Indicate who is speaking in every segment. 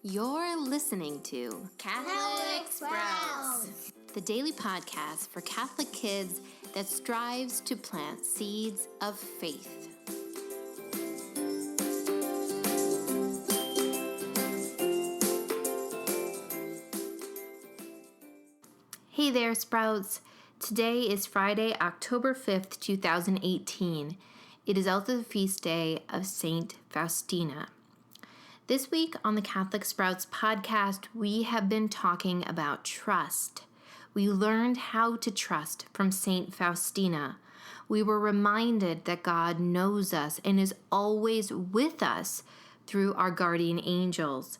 Speaker 1: You're listening to
Speaker 2: Catholic Sprouts,
Speaker 1: the daily podcast for Catholic kids that strives to plant seeds of faith. Hey there, Sprouts. Today is Friday, October 5th, 2018. It is also the feast day of Saint Faustina. This week on the Catholic Sprouts podcast, we have been talking about trust. We learned how to trust from Saint Faustina. We were reminded that God knows us and is always with us through our guardian angels.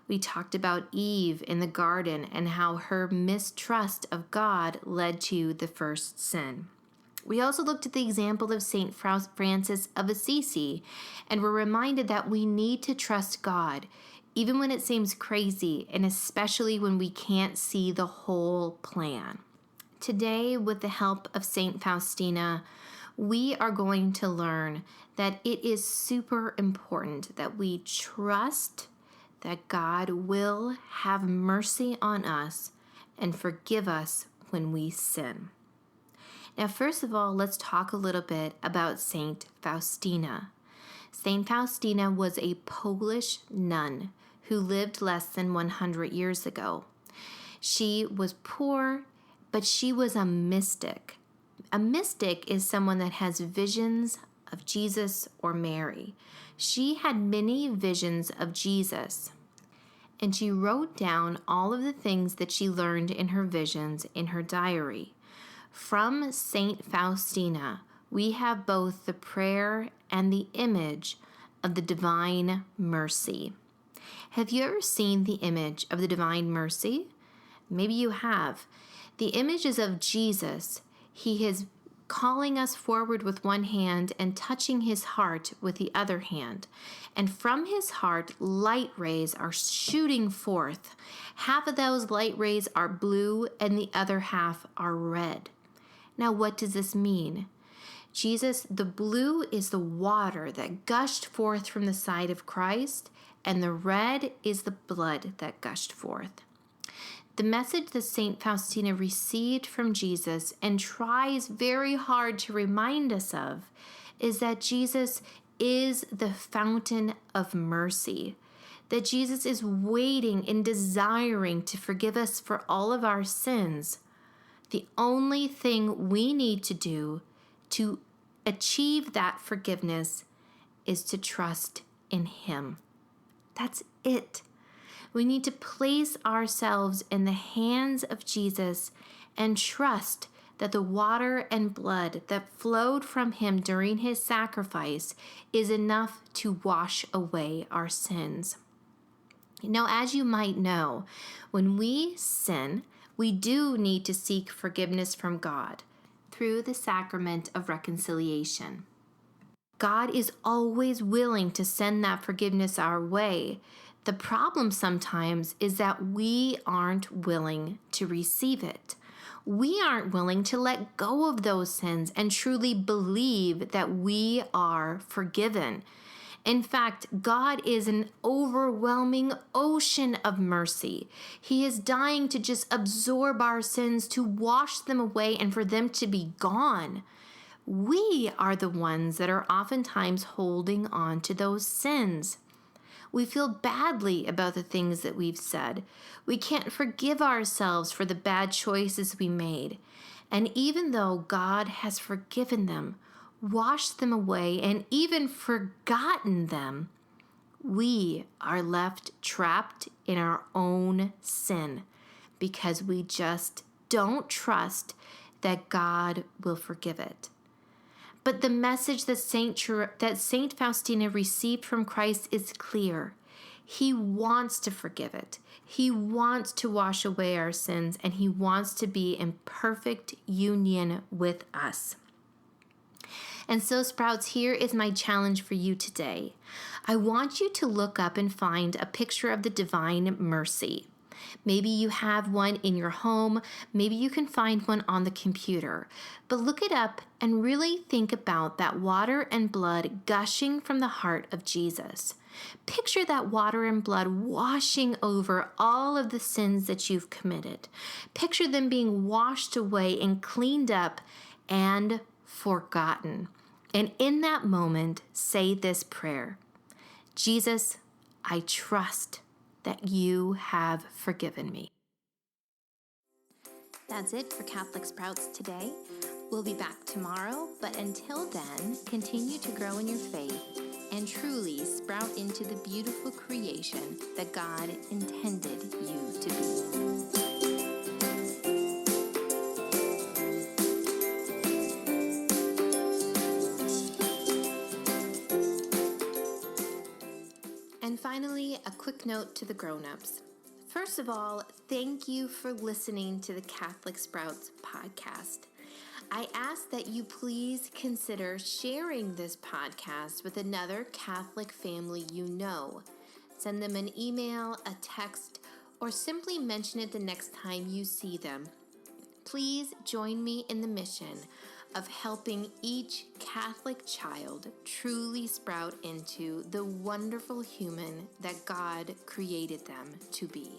Speaker 1: We talked about Eve in the garden and how her mistrust of God led to the first sin. We also looked at the example of St. Francis of Assisi and were reminded that we need to trust God, even when it seems crazy, and especially when we can't see the whole plan. Today, with the help of St. Faustina, we are going to learn that it is super important that we trust that God will have mercy on us and forgive us when we sin. Now, first of all, let's talk a little bit about Saint Faustina. Saint Faustina was a Polish nun who lived less than 100 years ago. She was poor, but she was a mystic. A mystic is someone that has visions of Jesus or Mary. She had many visions of Jesus, and she wrote down all of the things that she learned in her visions in her diary. From Saint Faustina, we have both the prayer and the image of the Divine Mercy. Have you ever seen the image of the Divine Mercy? Maybe you have. The image is of Jesus. He is calling us forward with one hand and touching his heart with the other hand. And from his heart, light rays are shooting forth. Half of those light rays are blue and the other half are red. Now, what does this mean? Jesus, the blue is the water that gushed forth from the side of Christ, and the red is the blood that gushed forth. The message that St. Faustina received from Jesus and tries very hard to remind us of is that Jesus is the fountain of mercy, that Jesus is waiting and desiring to forgive us for all of our sins. The only thing we need to do to achieve that forgiveness is to trust in him. That's it. We need to place ourselves in the hands of Jesus and trust that the water and blood that flowed from him during his sacrifice is enough to wash away our sins. Now, as you might know, when we sin, we do need to seek forgiveness from God through the sacrament of reconciliation. God is always willing to send that forgiveness our way. The problem sometimes is that we aren't willing to receive it. We aren't willing to let go of those sins and truly believe that we are forgiven. In fact, God is an overwhelming ocean of mercy. He is dying to just absorb our sins, to wash them away, and for them to be gone. We are the ones that are oftentimes holding on to those sins. We feel badly about the things that we've said. We can't forgive ourselves for the bad choices we made. And even though God has forgiven them, washed them away, and even forgotten them, we are left trapped in our own sin because we just don't trust that God will forgive it. But the message that Saint Faustina received from Christ is clear. He wants to forgive it. He wants to wash away our sins, and he wants to be in perfect union with us. And so, Sprouts, here is my challenge for you today. I want you to look up and find a picture of the Divine Mercy. Maybe you have one in your home. Maybe you can find one on the computer. But look it up and really think about that water and blood gushing from the heart of Jesus. Picture that water and blood washing over all of the sins that you've committed. Picture them being washed away and cleaned up and forgotten. And in that moment, say this prayer: Jesus, I trust that you have forgiven me. That's it for Catholic Sprouts today. We'll be back tomorrow, but until then, continue to grow in your faith and truly sprout into the beautiful creation that God intended you to be. And finally, a quick note to the grown-ups. First of all, thank you for listening to the Catholic Sprouts podcast. I ask that you please consider sharing this podcast with another Catholic family you know. Send them an email, a text, or simply mention it the next time you see them. Please join me in the mission of helping each Catholic child truly sprout into the wonderful human that God created them to be.